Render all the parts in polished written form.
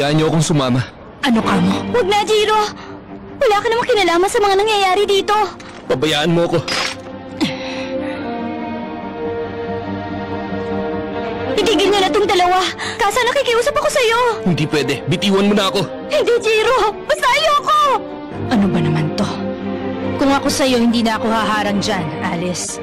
Hayaan niyo akong sumama. Ano ka mo? Huwag na, Jiro! Wala ka namang kinalaman sa mga nangyayari dito. Pabayaan mo ako. Itigil niyo na tong dalawa. Kasa nakikiusap ako sa'yo. Hindi pwede. Bitiwan mo na ako. Hindi, Jiro! Basta ayoko! Ano ba naman to? Kung ako sa'yo, hindi na ako haharang dyan, Alice.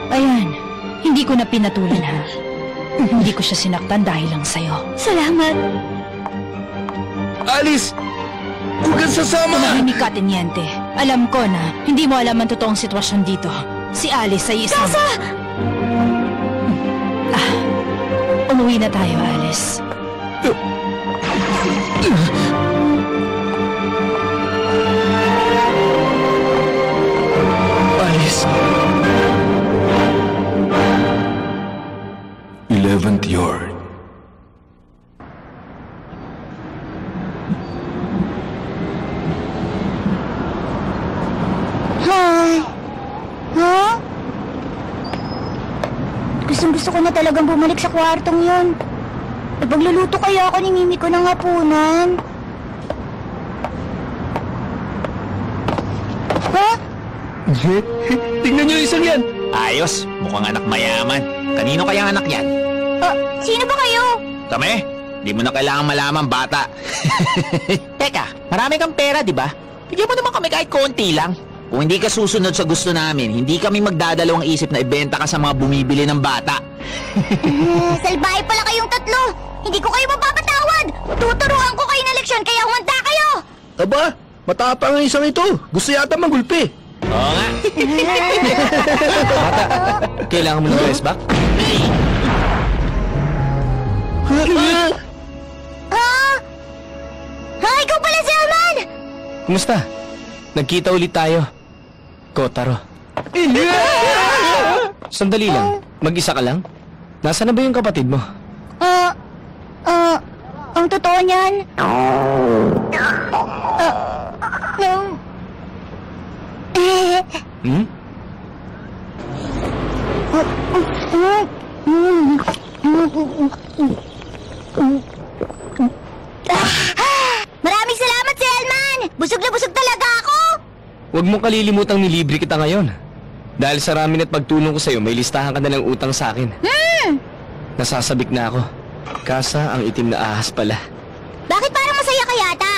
Ayan, hindi ko na pinatulan, ha? Hindi ko siya sinaktan dahil lang sa'yo. Salamat. Alice! Huwag kang sasama! Tumahimik ka, Teniente. Alam ko na hindi mo alam ang totoong sitwasyon dito. Si Alice ay isang... Kasa! Umuwi na tayo, Alice. Alice! 11th yard. Gusto ko na talagang bumalik sa kwartong yun. Pagluluto kaya ako ni Mimi ko ng hapunan. Ha? Tingnan niyo isang yan! Ayos, mukhang anak mayaman. Kanino kaya ang anak yan? Sino ba kayo? Kami? Di mo na kailangan malaman, bata. Teka, marami kang pera, di ba? Bigyan mo naman kami kahit konti lang. Kung hindi ka susunod sa gusto namin, hindi kami magdadalawang isip na ibenta ka sa mga bumibili ng bata. Salbahe pala kayong tatlo! Hindi ko kayo mapapatawad! Tuturuan ko kayo ng leksyon kaya humanda kayo! Aba, matapang ang isang ito. Gusto yata magulpi. Oo nga. Kailangan mo ng dress back? Ikaw pala si Alman! Kumusta? Nagkita ulit tayo. Kotaro. Sandali lang. Mag-isa ka lang? Nasaan na ba yung kapatid mo? Ang totoo niyan... Maraming salamat, si Elman! Busog na busog talaga ako! Huwag mong kalilimutang nilibre kita ngayon. Dahil sa ramin at pagtulong ko sa'yo, may listahan ka na ng utang sa akin. Nasasabik na ako. Kasa ang itim na ahas pala. Bakit parang masaya ka yata?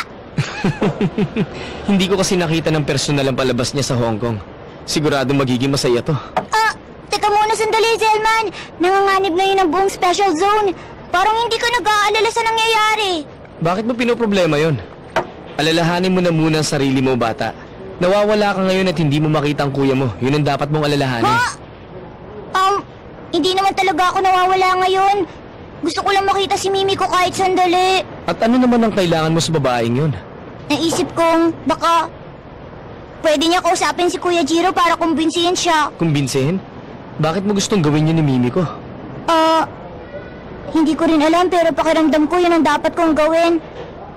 Hindi ko kasi nakita ng personal ang palabas niya sa Hong Kong. Siguradong magiging masaya to. Teka muna sandali, Zelman. Nanganganib na yun ang buong special zone. Parang hindi ka nag-aalala sa nangyayari. Bakit mo pinoproblema yon? Alalahanin mo na muna ang sarili mo, bata. Nawawala ka ngayon at hindi mo makita ang kuya mo. Yun ang dapat mong alalahanin. Hindi naman talaga ako nawawala ngayon. Gusto ko lang makita si Mimi ko kahit sandali. At ano naman ang kailangan mo sa babaeng yun? Naisip kong baka pwede niya kausapin si Kuya Jiro para kumbinsihin siya. Kumbinsihin? Bakit mo gustong gawin yun ni Mimi ko? Hindi ko rin alam pero pakiramdam ko yun ang dapat kong gawin.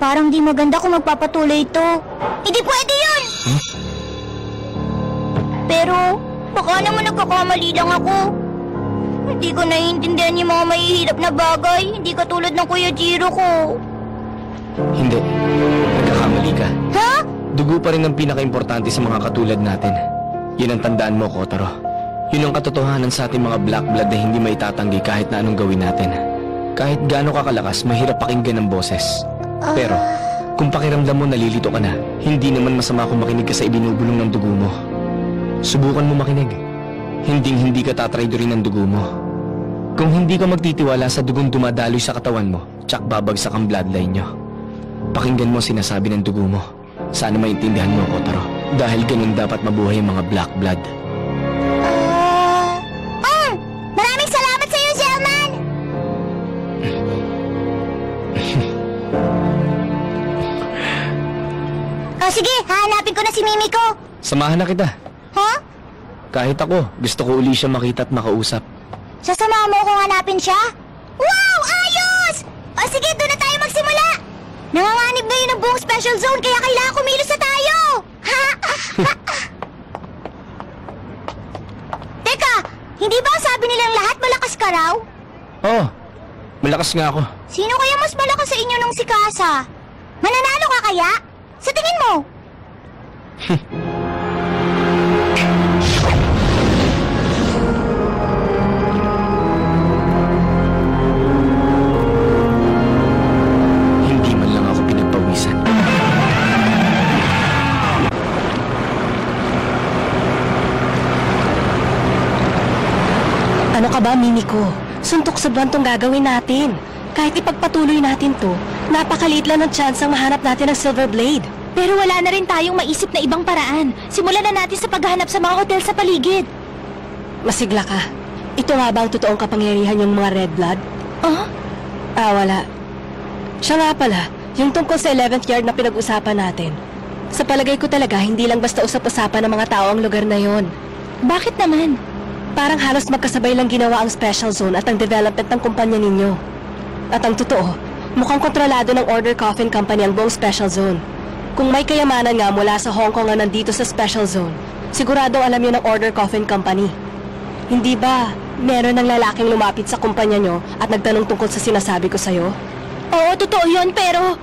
Parang di maganda kung magpapatuloy ito. Hindi pwede yun! Pero baka naman nagkakamali lang ako. Hindi ko naiintindihan yung mga mahihirap na bagay. Hindi katulad ng Kuya Jiro ko. Hindi. Nagkakamali ka. Ha? Dugo pa rin ang pinaka-importante sa mga katulad natin. Yun ang tandaan mo, Kotaro. Yun ang katotohanan sa ating mga black blood na hindi maitatanggi kahit na anong gawin natin. Kahit gaano kakalakas, mahirap pakinggan ang boses. Pero, kung pakiramdam mo nalilito ka na, hindi naman masama kung makinig ka sa ibinubulong ng dugo mo. Subukan mo makinig. Hinding-hindi ka tatraidorin ng dugo mo. Kung hindi ka magtitiwala sa dugong dumadaloy sa katawan mo, tsak babagsak ang bloodline nyo. Pakinggan mo sinasabi ng dugo mo. Sana maintindihan mo, Kotaro. Dahil ganun dapat mabuhay ang mga black blood. Maraming salamat sa iyo, Zelman! Sige, hahanapin ko na si Mimi ko. Samahan na kita. Ha? Kahit ako, gusto ko uli siya makita at makausap. Sasama mo kung hanapin siya? Wow! Ayos! Sige, doon na tayo magsimula! Nanganganib na yun ang buong special zone kaya kailangan kumilos na tayo! Ha? Teka, hindi ba ang sabi nilang lahat malakas ka raw? Oh, malakas nga ako. Sino kaya mas malakas sa inyo nung si Kasa? Mananalo ka kaya? Sa tingin mo? Hindi man lang ako pinagpawisan. Ano ka ba, Mimiko? Suntok sa buwan tong gagawin natin. Kahit ipagpatuloy natin to, napakaliit lang ng chance ang mahanap natin ng Silver Blade. Pero wala na rin tayong maisip na ibang paraan. Simulan na natin sa paghahanap sa mga hotel sa paligid. Masigla ka. Ito nga ba ang totoong kapangyarihan yung mga Red Blood? Oh? Wala. Siya nga pala, yung tungkol sa 11th yard na pinag-usapan natin. Sa palagay ko talaga, hindi lang basta usap-usapan ng mga tao ang lugar na yon. Bakit naman? Parang halos magkasabay lang ginawa ang Special Zone at ang development ng kumpanya ninyo. At ang totoo, mukhang kontrolado ng Order Coffin Company ang buong Special Zone. Kung may kayamanan nga mula sa Hong Kong na nandito sa Special Zone, siguradong alam yun ng Order Coffin Company. Hindi ba meron ng lalaking lumapit sa kumpanya nyo at nagtanong tungkol sa sinasabi ko sa'yo? Oo, totoo yun, pero...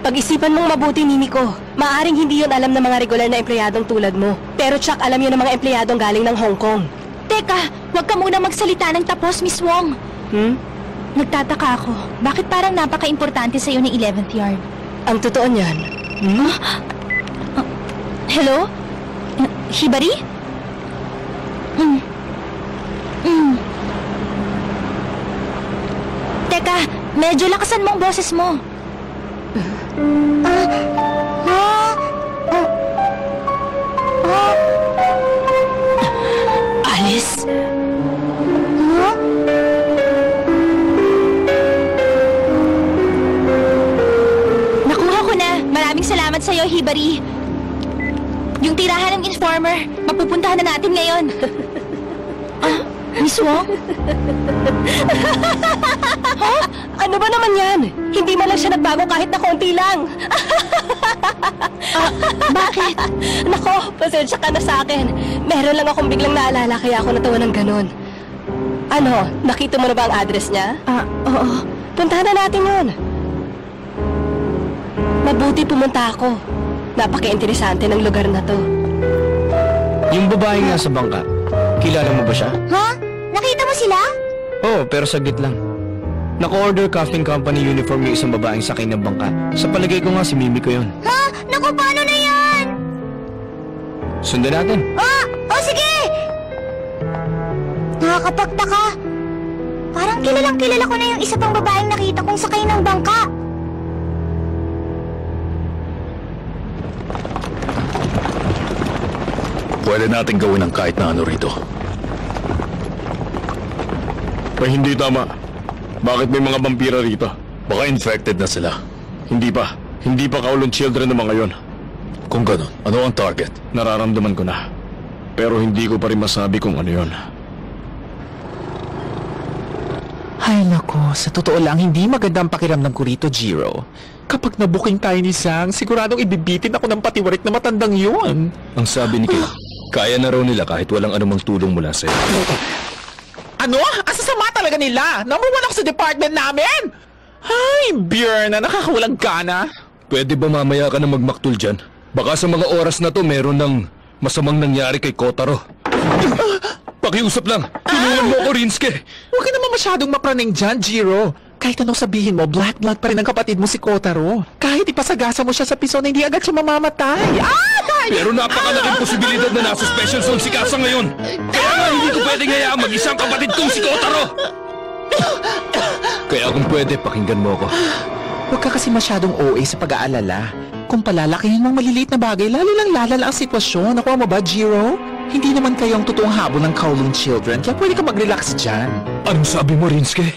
Pag-isipan mong mabuti, Mimiko. Maaring hindi yun alam ng mga regular na empleyadong tulad mo. Pero tsak alam yun ng mga empleyadong galing ng Hong Kong. Teka, huwag ka muna magsalita ng tapos, Miss Wong. Nagtataka ako. Bakit parang napaka-importante sa'yo ng 11th yard? Ang totoo niyan. Hello? Hibari? Teka, medyo lakasan mo ang boses mo. Alice? Nakuha ko na. Maraming salamat sa'yo, Hibari. Yung tirahan ng informer, mapupuntahan na natin ngayon. Miss Wong? Ano ba naman yan? Hindi man lang siya nagbago kahit na konti lang. Bakit? Nako, pasensya ka na sa akin. Meron lang akong biglang naalala kaya ako natawa ng ganun. Ano, nakita mo na ba ang address niya? Oo. Puntahan na natin yun. Mabuti pumunta ako. Napaka-interesante ng lugar na to. Yung babae nga sa bangka, kilala mo ba siya? Ha? Nakita mo sila? Oo, pero saglit lang. Naka-order Coffin Company uniform yung isang babaeng sakay ng bangka. Sa palagay ko nga si Mimiko yun. Ha? Naku, paano na yan? Sundan natin. Sige! Nakakapagtaka. Parang kilalang-kilala ko na yung isa pang babaeng nakita kong sakay ng bangka. Pwede natin gawin ang kahit na ano rito. Hindi tama. Bakit may mga vampira rito? Baka infected na sila. Hindi pa. Hindi pa Kowloon Children ng mga yon. Kung ganun, ano ang target? Nararamdaman ko na. Pero hindi ko pa rin masabi kung ano yon. Ay nako, sa totoo lang, hindi magandang pakiramdam ko rito, Jiro. Kapag nabuking tayo ni Sang, siguradong ibibitin ako ng patiwarik na matandang yun. Ang sabi ni Kate, kaya na raw nila kahit walang anumang tulong mula sa'yo. Ano? Asasama talaga nila! Number 1 ako sa department namin! Ay, Bjorn, nakakawalang gana. Pwede ba mamaya ka na magmaktul dyan? Baka sa mga oras na to meron ng masamang nangyari kay Kotaro. Pakiusap lang, tulungan mo ko, Rinsuke. Huwag ka naman masyadong mapraning dyan, Jiro. Kahit anong sabihin mo, black blood pa rin ang kapatid mo si Kotaro. Kahit ipasagasa mo siya sa piso na hindi agad siya mamamatay. Pero napakalaking posibilidad na nasa special zone si Kasa ngayon. Kaya nga hindi ko pwedeng hayaang mag-isang kapatid kong si Kotaro. Kaya kung pwede, pakinggan mo ako. Huwag ka kasi masyadong OA sa pag-aalala. Kung palalakihin mong maliliit na bagay, lalo lang lalala ang sitwasyon. Nakuha mo ba, Jiro? Hindi naman kayo ang totoong habol ng Kowloon Children, kaya pwede ka mag-relax dyan. Anong sabi mo, Rinsuke?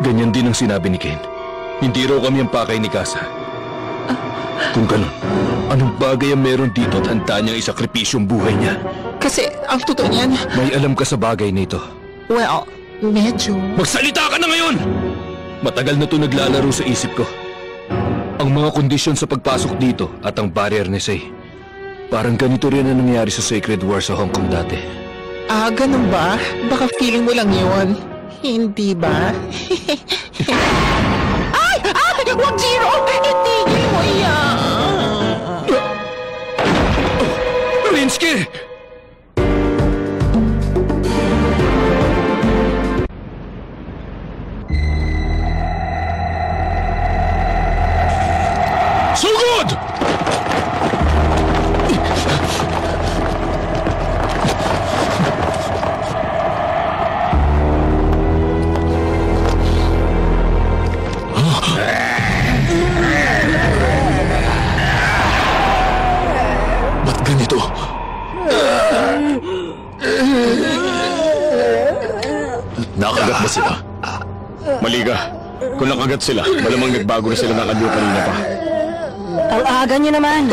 Ganyan din ang sinabi ni Ken. Hindi raw kami ang pakay ni Kasa. Kung ganun, anong bagay ang meron dito at handa niyang isakripisyong buhay niya? Kasi, ang totoo niyan, May alam ka sa bagay nito. well, medyo... Magsalita ka na ngayon! Matagal na ito naglalaro sa isip ko. Ang mga kondisyon sa pagpasok dito at ang barrier ni Sei. Parang ganito rin ang nangyari sa Sacred War sa Hong Kong dati. Ganun ba? Baka feeling mo lang yun. Hindi ba? Ay! Wag, Zero! Itigil mo yan! Rinsky! Sugod! Ba't ganito? Nakagat ba sila? Mali ka. Kung nakagat sila, malamang nagbago na sila ng anyo kanina pa. Ang aga niyo naman.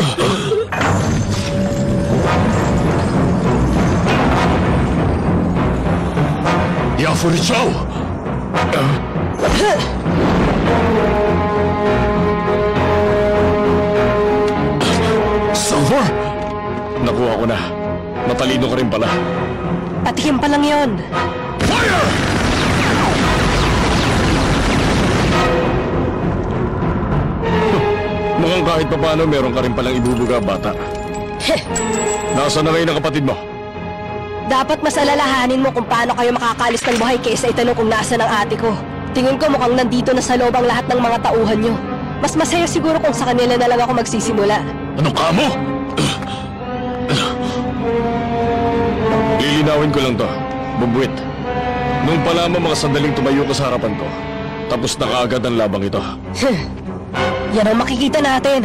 Yafurichaw! Silver! Nakuha ko na. Matalino ka rin pala. Patikim pa lang yon. Fire! Mukhang kahit pa paano meron ka rin palang ibubuga, bata. Nasaan na ngayon ang kapatid mo? Dapat mas alalahanin mo kung paano kayo makakalis ng buhay kaysa itanong kung nasa ng ate ko. Tingin ko mukhang nandito na sa loob ang lahat ng mga tauhan nyo. Mas masaya siguro kung sa kanila na lang ako magsisimula. Anong kamo? Lilinawin ko lang to, Bubwit. Nung pa lamang mga sandaling tumayo ka sa harapan ko, tapos na kaagad ang labang ito. Yan ang makikita natin.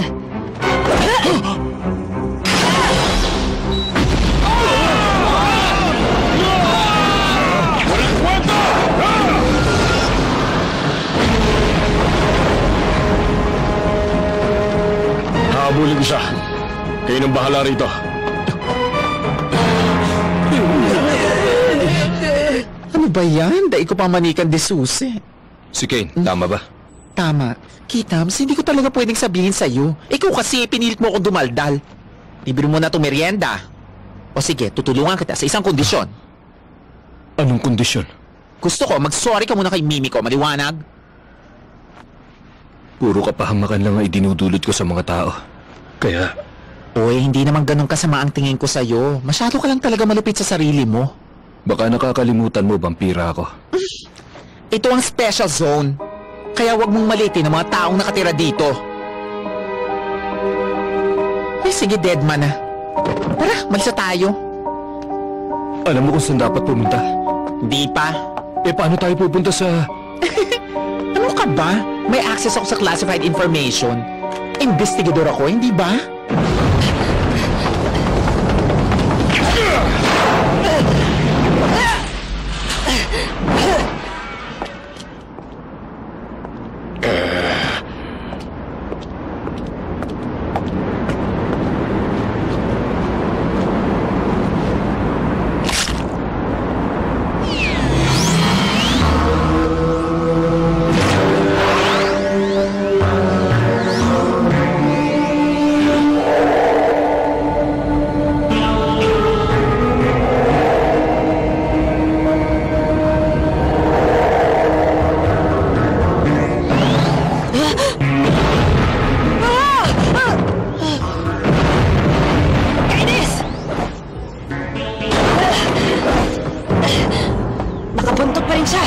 Hahabulin ko siya. Kayo nang bahala rito. Ano ba yan? Dahil ko pa manikan de Susi. Si Kane, tama ba? Tama. Kitams, hindi ko talaga pwedeng sabihin sa'yo. Ikaw kasi pinilit mo akong dumaldal. Libre mo na itong merienda. O sige, tutulungan kita sa isang kondisyon. Anong kondisyon? Gusto ko, mag-sorry ka muna kay Mimi ko, maliwanag? Puro kapahamakan lang ang idinudulot ko sa mga tao. Kaya, Uy, hindi naman ganun kasama ang tingin ko sa'yo. Masyado ka lang talaga malupit sa sarili mo. baka nakakalimutan mo, vampira ako. Ito ang special zone. Kaya wag mong malitin ang mga taong nakatira dito. Ay, sige, Deadman na. Tara, malis na tayo. Alam mo kung saan dapat pumunta? Di pa. Paano tayo pupunta sa... Ano ka ba? May access ako sa classified information. Investigador ako, hindi ba? Nakabuntot pa rin siya.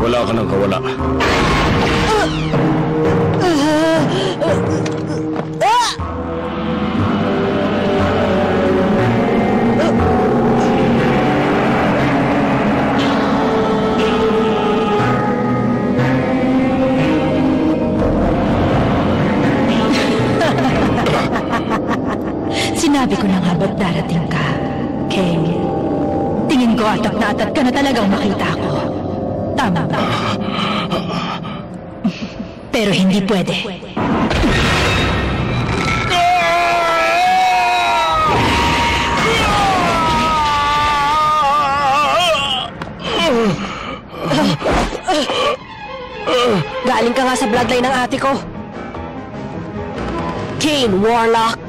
Wala ka nang kawala. Sinabi ko na nga ba't darating ka, Kay. Tingin ko atap na atap ka na talagang makita ko. Tama ba? Pero hindi pwede. Galing ka nga sa bloodline ng ate ko. Kane Warlock,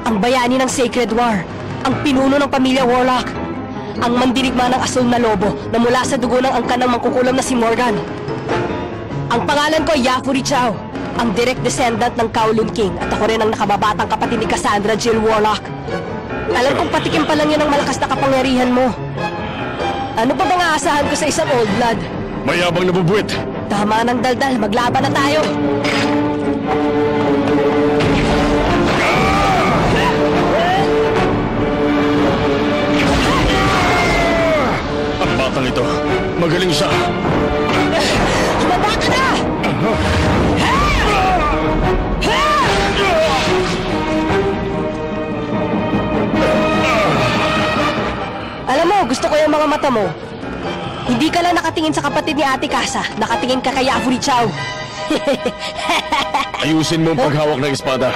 ang bayani ng Sacred War, ang pinuno ng pamilya Warlock, ang mandirigma ng asul na lobo na mula sa dugo ng angkan ng mangkukulam na si Morgan. Ang pangalan ko ay Yafuri Chow, ang direct descendant ng Kowloon King at ako rin ang nakababatang kapatid ni Cassandra Jill Warlock. Alam kong patikim pa lang yan ang malakas na kapangyarihan mo. Ano pa bang aasahan ko sa isang old blood? Mayabang na bubuwit. Tama ng daldal, maglaban na tayo! Ang batang ito, magaling siya. Baba ka na! Alam mo, gusto ko yung mga mata mo. Hindi ka lang nakatingin sa kapatid ni Ate Casa, nakatingin ka kay Yafuri Chow. Ayusin mo ang paghawak ng espada.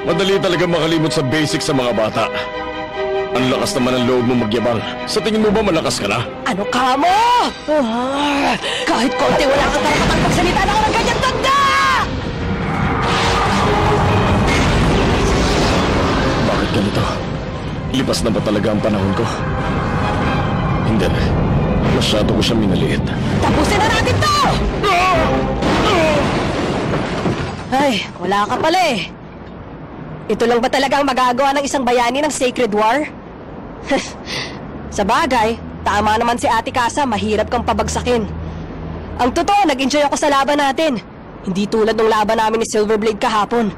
Madali talaga makalimot sa basic sa mga bata. Ang lakas naman ang loob mo magyabang. Sa tingin mo ba malakas ka na? Ano ka mo? Kahit konti wala kang karapatang pagsalita na ako ng ganyan tanda! Bakit ganito? Lipas na ba talaga ang panahon ko? Hindi na. Masyado ko siya minaliit. Tapusin na natin to! Ay, wala ka pala eh. Ito lang ba talaga ang magagawa ng isang bayani ng Sacred War? Sa bagay, tama naman si Ate Casa, mahirap kang pabagsakin. Ang totoo, nag-enjoy ako sa laban natin. Hindi tulad ng laban namin ni Silverblade kahapon.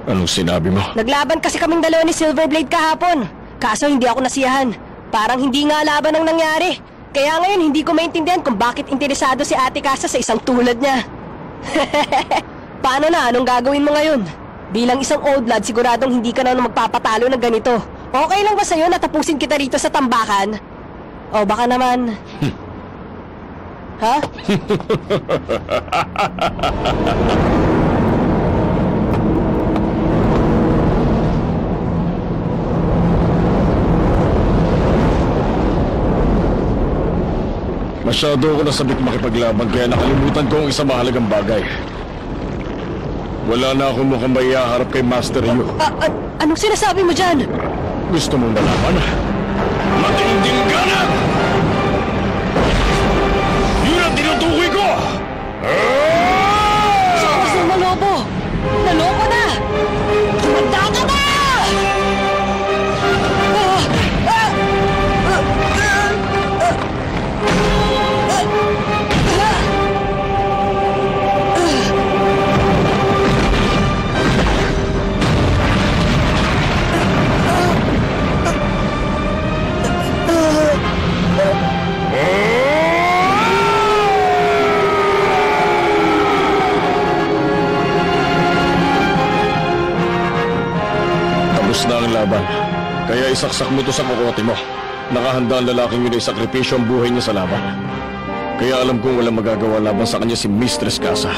Anong sinabi mo? Naglaban kasi kaming dalawa ni Silverblade kahapon. Kaso hindi ako nasiyahan. Parang hindi nga laban ang nangyari. Kaya ngayon hindi ko maintindihan kung bakit interesado si Ate Casa sa isang tulad niya. Paano na? Anong gagawin mo ngayon? Bilang isang old lad, siguradong hindi ka na magpapatalo ng ganito. Okay lang ba sa'yo na tapusin kita rito sa tambakan? O baka naman... Ha? Masyado ako nasabik makipaglaban kaya nakalimutan ko ang isang mahalagang bagay. Wala na akong mukhang maihaharap kay Master Yu. Anong sinasabi mo dyan? Gusto mong malaman? Matinding ganan! Yun ang tinutukoy ko! Sa oras ng nalobo! Nalobo na! Tumanda ka na! Na ang laban. Kaya isaksak mo to sa kukote mo. Nakahanda ang lalaking yun ay sakripisyo ang buhay niya sa laban. Kaya alam kong walang magagawa laban sa kanya si Mistress Casa.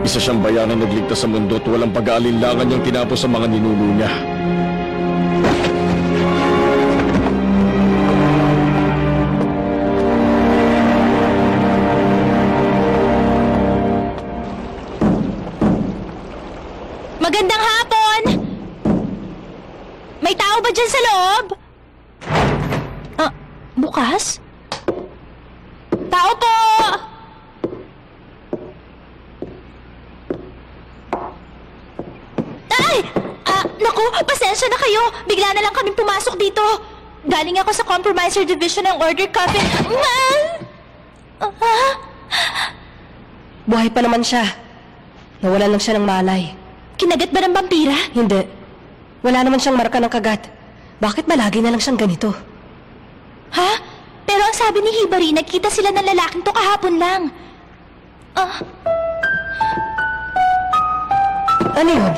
Isa siyang bayanang nagligtas sa mundo at walang pag-aalinlangan niyang tinapos sa mga ninuno niya. Magandang hapon! May tao ba dyan sa loob? Bukas? Tao po! Ay! Naku, pasensya na kayo. Bigla na lang kaming pumasok dito. Galing ako sa Compromiser Division ng Order Coffin. Buhay pa naman siya. Nawalan lang siya ng malay. Kinagat ba ng vampira? Hindi. Wala naman siyang marka ng kagat. Bakit malagi na lang siyang ganito? Ha? Pero ang sabi ni Hibari, nagkita sila ng lalaking to kahapon lang. Ano yun?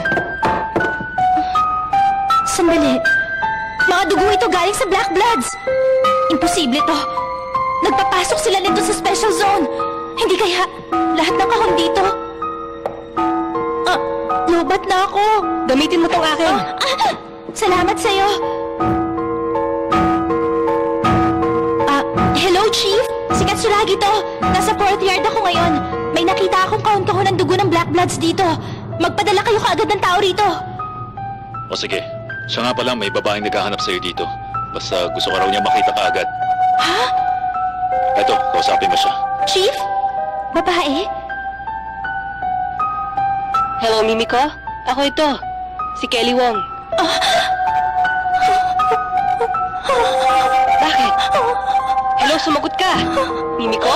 Sandali. Mga dugo ito galing sa Black Bloods. Imposible to. Nagpapasok sila nito sa Special Zone. Hindi kaya lahat ng kahon dito. Lobat na ako. Gamitin mo tong akin. Salamat sa'yo. Hello, Chief. Si Katsuragi to. Nasa 4th yard ako ngayon. May nakita akong kahon-kahon ng dugo ng Black Bloods dito. Magpadala kayo kaagad ng tao rito. O sige, siya nga pala may babaeng naghahanap sa'yo dito. Basta gusto ka raw niya makita ka agad. Ha? Eto, kausapin mo siya. Chief? Babae? Hello, Mimiko? Ako ito. Si Kelly Wong. Bakit? Hello, sumagot ka. Mimiko?